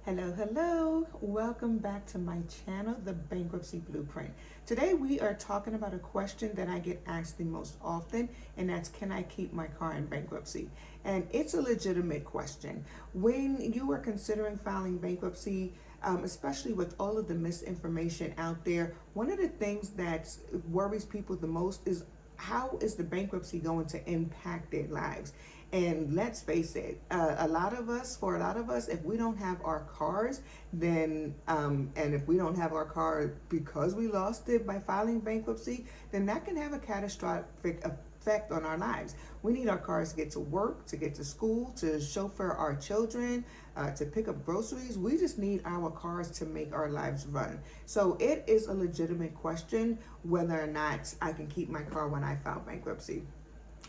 Hello. Welcome back to my channel, The Bankruptcy Blueprint. Today we are talking about a question that I get asked the most often, and that's, can I keep my car in bankruptcy? And it's a legitimate question. When you are considering filing bankruptcy, especially with all of the misinformation out there, one of the things that worries people the most is, how is the bankruptcy going to impact their lives? And let's face it, for a lot of us, if we don't have our cars, then, and if we don't have our car because we lost it by filing bankruptcy, then that can have a catastrophic effect on our lives. We need our cars to get to work, to get to school, to chauffeur our children, to pick up groceries. We just need our cars to make our lives run. So it is a legitimate question whether or not I can keep my car when I file bankruptcy.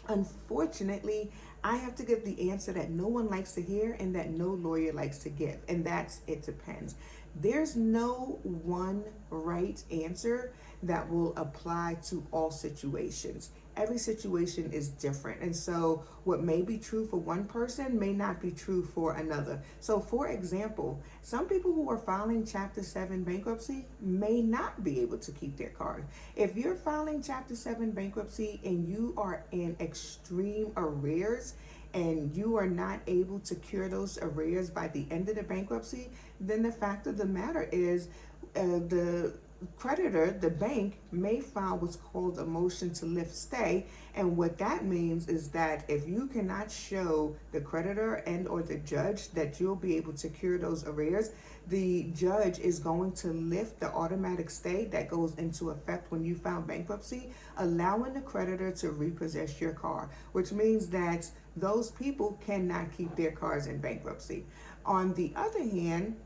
Unfortunately, I have to give the answer that no one likes to hear and that no lawyer likes to give, and that's, it depends. There's no one right answer that will apply to all situations. Every situation is different, and so what may be true for one person may not be true for another. So for example, some people who are filing Chapter 7 bankruptcy may not be able to keep their car. If you're filing Chapter 7 bankruptcy and you are in extreme arrears and you are not able to cure those arrears by the end of the bankruptcy, then the fact of the matter is, the creditor, the bank, may file what's called a motion to lift stay. And what that means is that if you cannot show the creditor and or the judge that you'll be able to cure those arrears, the judge is going to lift the automatic stay that goes into effect when you file bankruptcy, allowing the creditor to repossess your car, which means that those people cannot keep their cars in bankruptcy. On the other hand,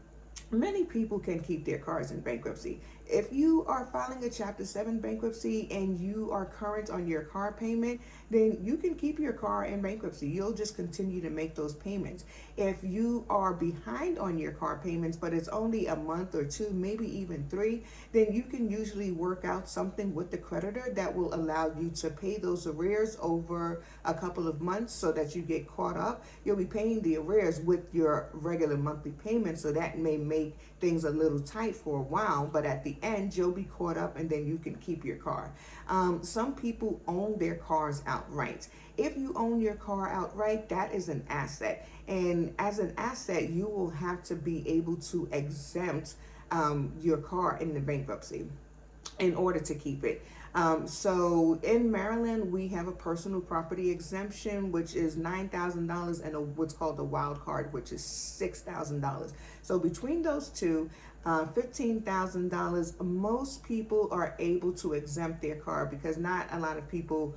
many people can keep their cars in bankruptcy. If you are filing a Chapter 7 bankruptcy and you are current on your car payment, then you can keep your car in bankruptcy. You'll just continue to make those payments. If you are behind on your car payments, but it's only a month or two, maybe even 3, then you can usually work out something with the creditor that will allow you to pay those arrears over a couple of months so that you get caught up. You'll be paying the arrears with your regular monthly payments, so that may make things a little tight for a while, but at the end you'll be caught up and then you can keep your car. Some people own their cars outright. If you own your car outright, that is an asset, and as an asset you will have to be able to exempt your car in the bankruptcy in order to keep it. So in Maryland, we have a personal property exemption, which is $9,000, and what's called a wild card, which is $6,000. So between those two, $15,000, most people are able to exempt their car because not a lot of people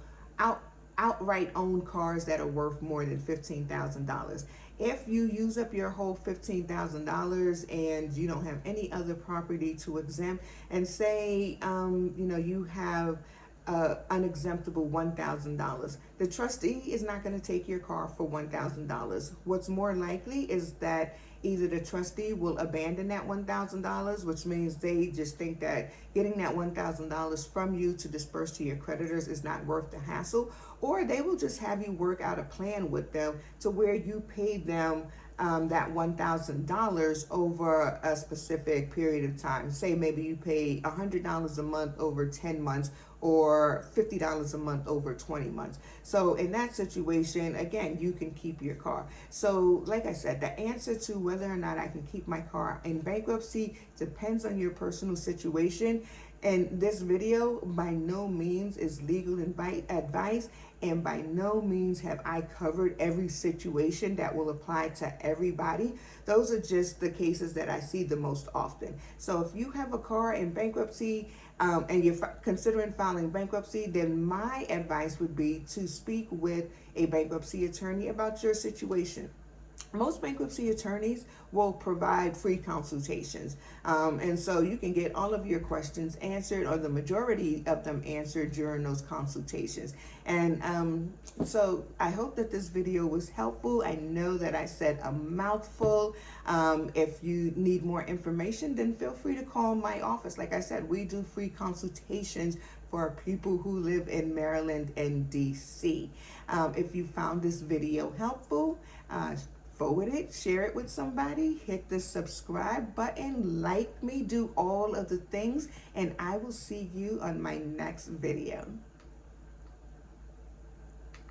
outright own cars that are worth more than $15,000. If you use up your whole $15,000 and you don't have any other property to exempt, and say you have unexemptable $1,000, the trustee is not going to take your car for $1,000. What's more likely is that either the trustee will abandon that $1,000, which means they just think that getting that $1,000 from you to disperse to your creditors is not worth the hassle, or they will just have you work out a plan with them to where you pay them that $1,000 over a specific period of time. Say maybe you pay $100 a month over 10 months, or $50 a month over 20 months. So in that situation, again, you can keep your car. So like I said, the answer to whether or not I can keep my car in bankruptcy depends on your personal situation. And this video by no means is legal advice, and by no means have I covered every situation that will apply to everybody. Those are just the cases that I see the most often. So if you have a car in bankruptcy and you're considering filing bankruptcy, then my advice would be to speak with a bankruptcy attorney about your situation. Most bankruptcy attorneys will provide free consultations. And so you can get all of your questions answered, or the majority of them answered, during those consultations. And so I hope that this video was helpful. I know that I said a mouthful. If you need more information, then feel free to call my office. Like I said, we do free consultations for people who live in Maryland and DC. If you found this video helpful, forward it, share it with somebody, hit the subscribe button, like me, do all of the things, and I will see you on my next video.